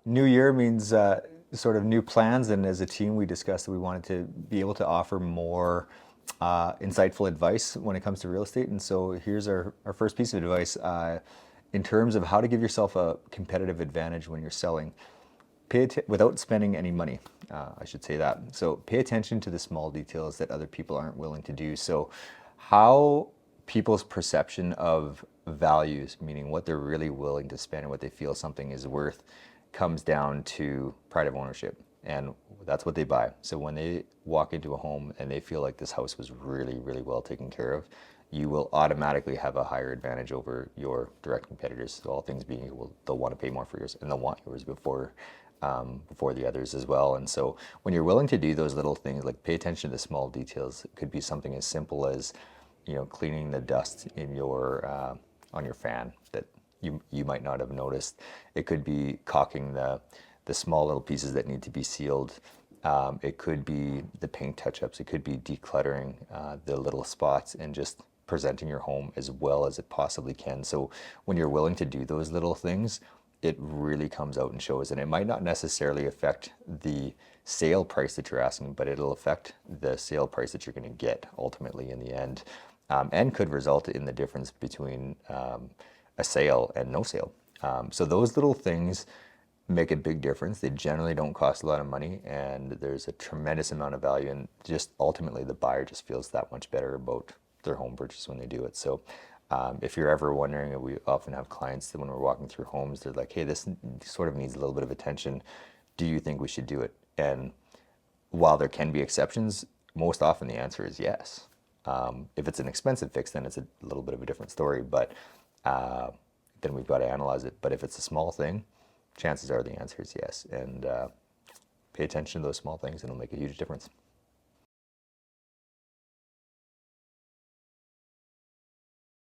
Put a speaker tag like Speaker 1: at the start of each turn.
Speaker 1: New year means sort of new plans, and as a team, we discussed that we wanted to be able to offer more insightful advice when it comes to real estate. And so here's our first piece of advice in terms of how to give yourself a competitive advantage when you're selling. Without spending any money, I should say that. So pay attention to the small details that other people aren't willing to do. So how people's perception of values, meaning what they're really willing to spend and what they feel something is worth, comes down to pride of ownership. And that's what they buy. So when they walk into a home and they feel like this house was really, really well taken care of, you will automatically have a higher advantage over your direct competitors. So all things being equal, they'll want to pay more for yours, and they'll want yours before the others as well. And so when you're willing to do those little things, like pay attention to the small details, it could be something as simple as, cleaning the dust in your on your fan that you might not have noticed. It could be caulking the small little pieces that need to be sealed. It could be the paint touch-ups. It could be decluttering the little spots and just presenting your home as well as it possibly can. So when you're willing to do those little things, it really comes out and shows. And it might not necessarily affect the sale price that you're asking, but it'll affect the sale price that you're going to get ultimately in the end, and could result in the difference between a sale and no sale. So those little things make a big difference. They generally don't cost a lot of money, and there's a tremendous amount of value, and just ultimately the buyer just feels that much better about their home purchase when they do it. So if you're ever wondering, we often have clients that when we're walking through homes, they're like, hey, this sort of needs a little bit of attention. Do you think we should do it? And while there can be exceptions, most often the answer is yes. If it's an expensive fix, then it's a little bit of a different story, but then we've got to analyze it. But if it's a small thing, chances are the answer is yes. And pay attention to those small things, and it'll make a huge difference.